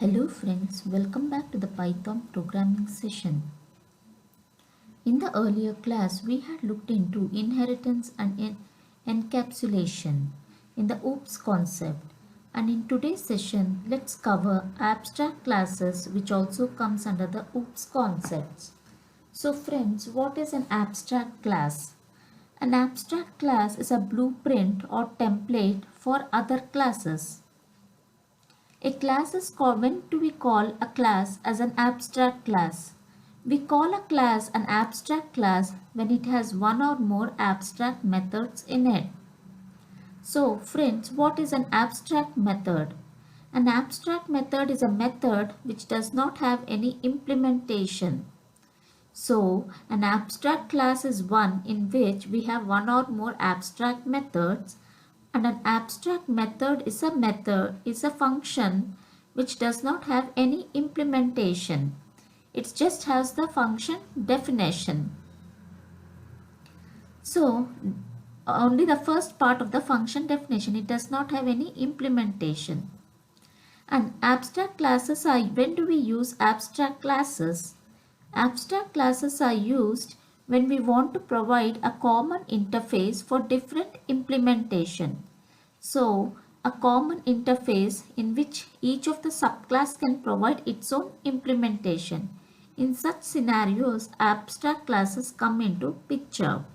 Hello friends, welcome back to the Python programming session. In the earlier class, we had looked into inheritance and encapsulation in the OOPS concept. And in today's session, let's cover abstract classes which also comes under the OOPS concepts. So friends, what is an abstract class? An abstract class is a blueprint or template for other classes. A class is called, when do we call a class as an abstract class? We call a class an abstract class when it has one or more abstract methods in it. So friends, what is an abstract method? An abstract method is a method which does not have any implementation. So an abstract class is one in which we have one or more abstract methods, and an abstract method is a function which does not have any implementation. It just has the function definition. So only the first part of the function definition, it does not have any implementation. And abstract classes are, when do we use abstract classes? Abstract classes are used when we want to provide a common interface for different implementation. So, a common interface in which each of the subclass can provide its own implementation. In such scenarios, abstract classes come into picture.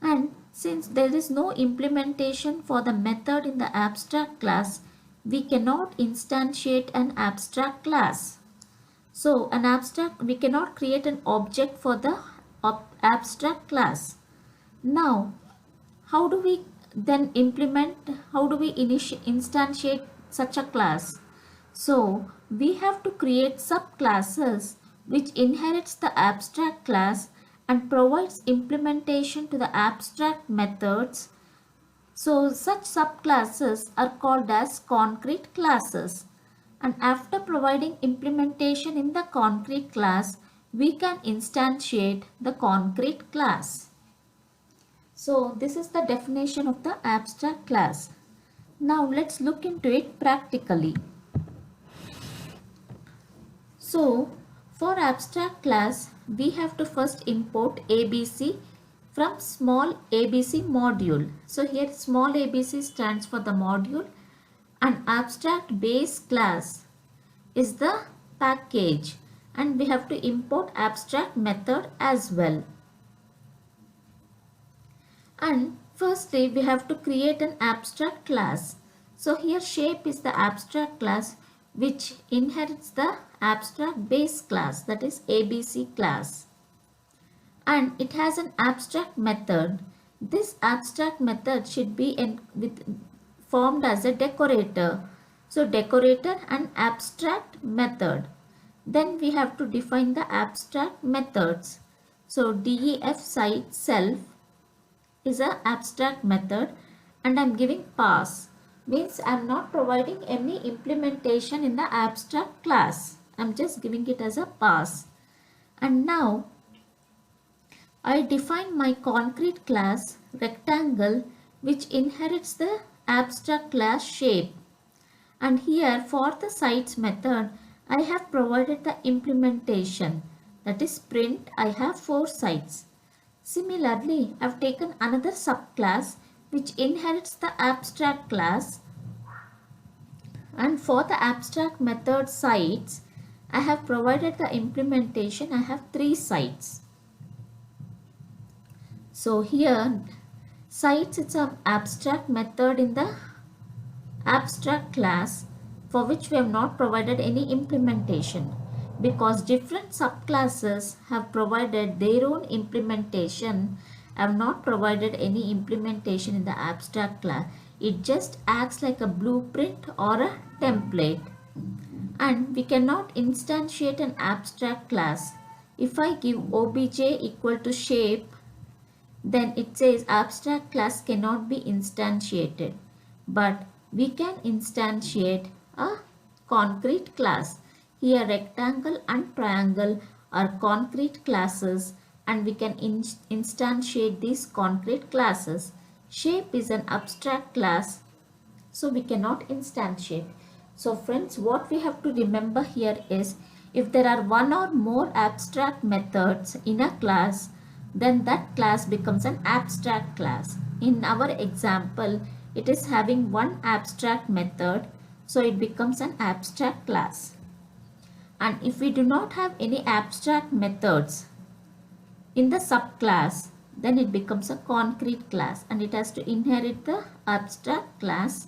And since there is no implementation for the method in the abstract class, we cannot instantiate an abstract class. So we cannot create an object for the abstract class. Now, how do we then instantiate such a class? So we have to create subclasses which inherits the abstract class and provides implementation to the abstract methods. So such subclasses are called as concrete classes. And after providing implementation in the concrete class, we can instantiate the concrete class. So this is the definition of the abstract class. Now let's look into it practically. So for abstract class, we have to first import ABC from small ABC module. So here small ABC stands for the module, and abstract base class is the package, and we have to import abstract method as well. And firstly, we have to create an abstract class. So here shape is the abstract class which inherits the abstract base class, that is ABC class. And it has an abstract method. This abstract method should be formed as a decorator. So decorator and abstract method. Then we have to define the abstract methods. So def site self is an abstract method, and I'm giving pass. Means I'm not providing any implementation in the abstract class. I'm just giving it as a pass. And now I define my concrete class rectangle which inherits the abstract class shape. And here for the sites method, I have provided the implementation, that is print. I have 4 sites. Similarly, I have taken another subclass which inherits the abstract class, and for the abstract method sites, I have provided the implementation. I have 3 sites. So here sites, it's an abstract method in the abstract class for which we have not provided any implementation, because different subclasses have provided their own implementation. I have not provided any implementation in the abstract class. It just acts like a blueprint or a template. And we cannot instantiate an abstract class. If I give obj equal to shape, then it says abstract class cannot be instantiated. But we can instantiate a concrete class. Here rectangle and triangle are concrete classes, and we can instantiate these concrete classes. Shape is an abstract class, so we cannot instantiate. So friends, what we have to remember here is if there are one or more abstract methods in a class, then that class becomes an abstract class. In our example, it is having one abstract method, so it becomes an abstract class. And if we do not have any abstract methods in the subclass, then it becomes a concrete class and it has to inherit the abstract class,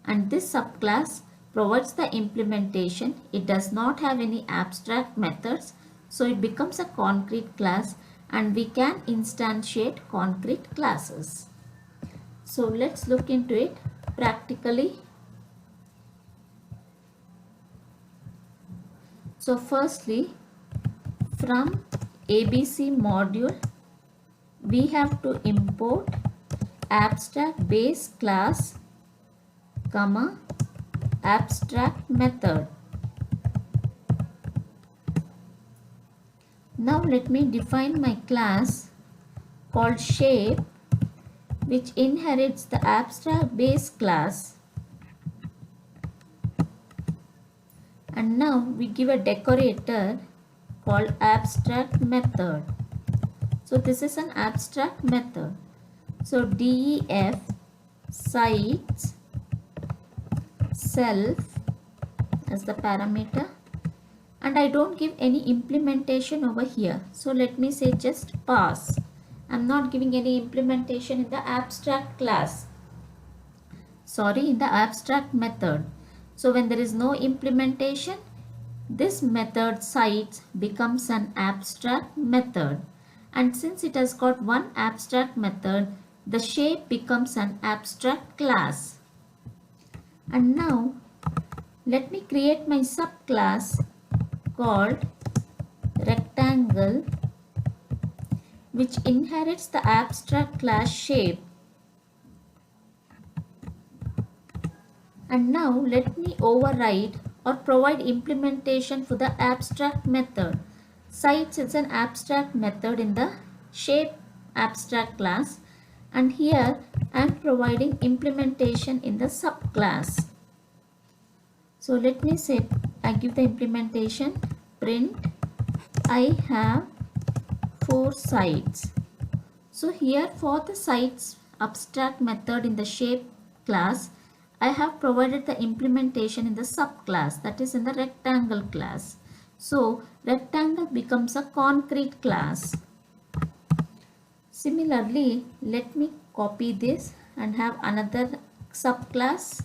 and this subclass provides the implementation. It does not have any abstract methods, so it becomes a concrete class and we can instantiate concrete classes. So let's look into it practically. So firstly, from ABC module, we have to import abstract base class, comma, abstract method. Now let me define my class called shape, which inherits the abstract base class. And now we give a decorator called abstract method. So this is an abstract method. So def sites self as the parameter, and I don't give any implementation over here. So let me say just pass. I'm not giving any implementation in the abstract class. Sorry, in the abstract method. So when there is no implementation, this method sites becomes an abstract method. And since it has got one abstract method, the shape becomes an abstract class. And now let me create my subclass called rectangle, which inherits the abstract class shape. And now let me override or provide implementation for the abstract method. Sites is an abstract method in the shape abstract class, and here I am providing implementation in the subclass. So let me say I give the implementation print I have 4 sites. So here for the sites abstract method in the shape class, I have provided the implementation in the subclass, that is in the rectangle class. So rectangle becomes a concrete class. Similarly, let me copy this and have another subclass.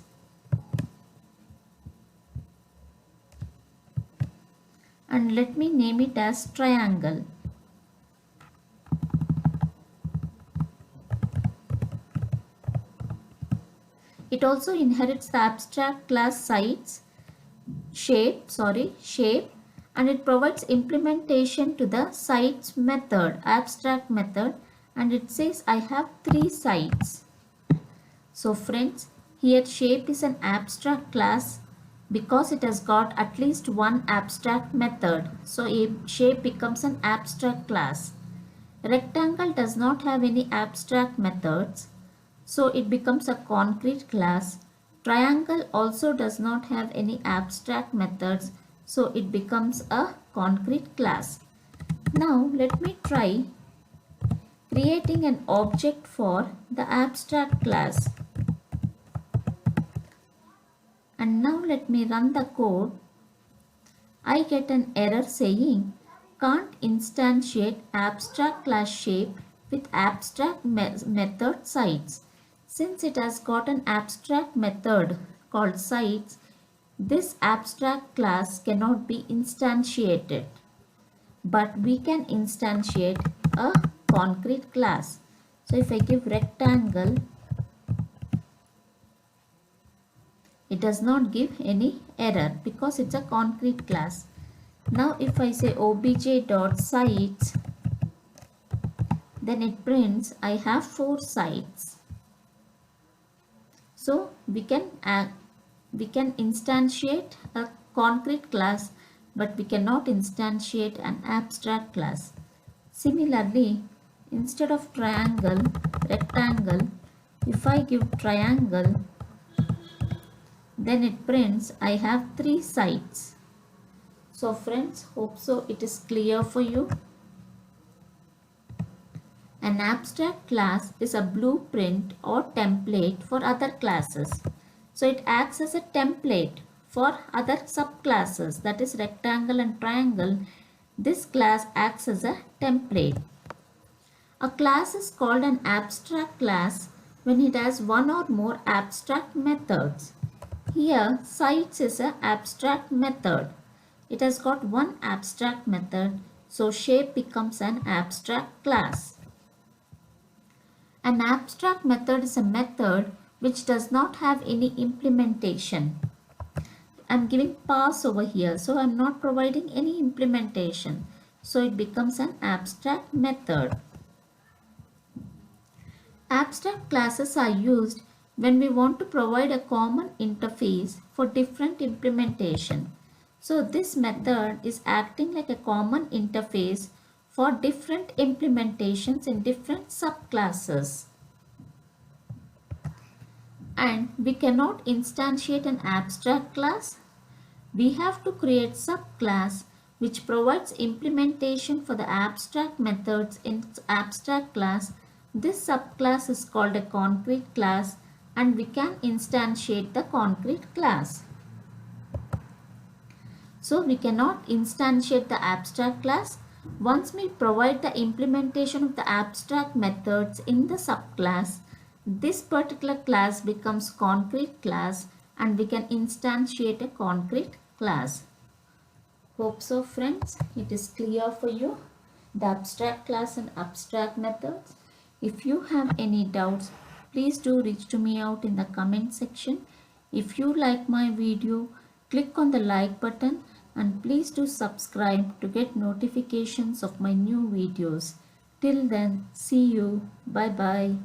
And let me name it as triangle. It also inherits the abstract class sites shape, and it provides implementation to the sites method, abstract method, and it says I have 3 sites. So friends, here shape is an abstract class because it has got at least one abstract method. So shape becomes an abstract class. Rectangle does not have any abstract methods, so it becomes a concrete class. Triangle also does not have any abstract methods, so it becomes a concrete class. Now let me try creating an object for the abstract class. And now let me run the code. I get an error saying can't instantiate abstract class shape with abstract method sites. Since it has got an abstract method called sites, this abstract class cannot be instantiated. But we can instantiate a concrete class. So if I give rectangle, it does not give any error because it's a concrete class. Now if I say obj.sites, then it prints I have 4 sites. So we can instantiate a concrete class, but we cannot instantiate an abstract class. Similarly, instead of triangle, rectangle, if I give triangle, then it prints I have 3 sites. So friends, hope so it is clear for you. An abstract class is a blueprint or template for other classes. So it acts as a template for other subclasses, that is rectangle and triangle. This class acts as a template. A class is called an abstract class when it has one or more abstract methods. Here, sites is an abstract method. It has got one abstract method, so shape becomes an abstract class. An abstract method is a method which does not have any implementation. I'm giving pass over here, so I'm not providing any implementation. So it becomes an abstract method. Abstract classes are used when we want to provide a common interface for different implementation. So this method is acting like a common interface for different implementations in different subclasses. And we cannot instantiate an abstract class. We have to create subclass which provides implementation for the abstract methods in abstract class. This subclass is called a concrete class, and we can instantiate the concrete class. So we cannot instantiate the abstract class. Once we provide the implementation of the abstract methods in the subclass, this particular class becomes concrete class and we can instantiate a concrete class. Hope so friends, it is clear for you, the abstract class and abstract methods. If you have any doubts, please do reach to me out in the comment section. If you like my video, click on the like button and please do subscribe to get notifications of my new videos. Till then, see you. Bye bye.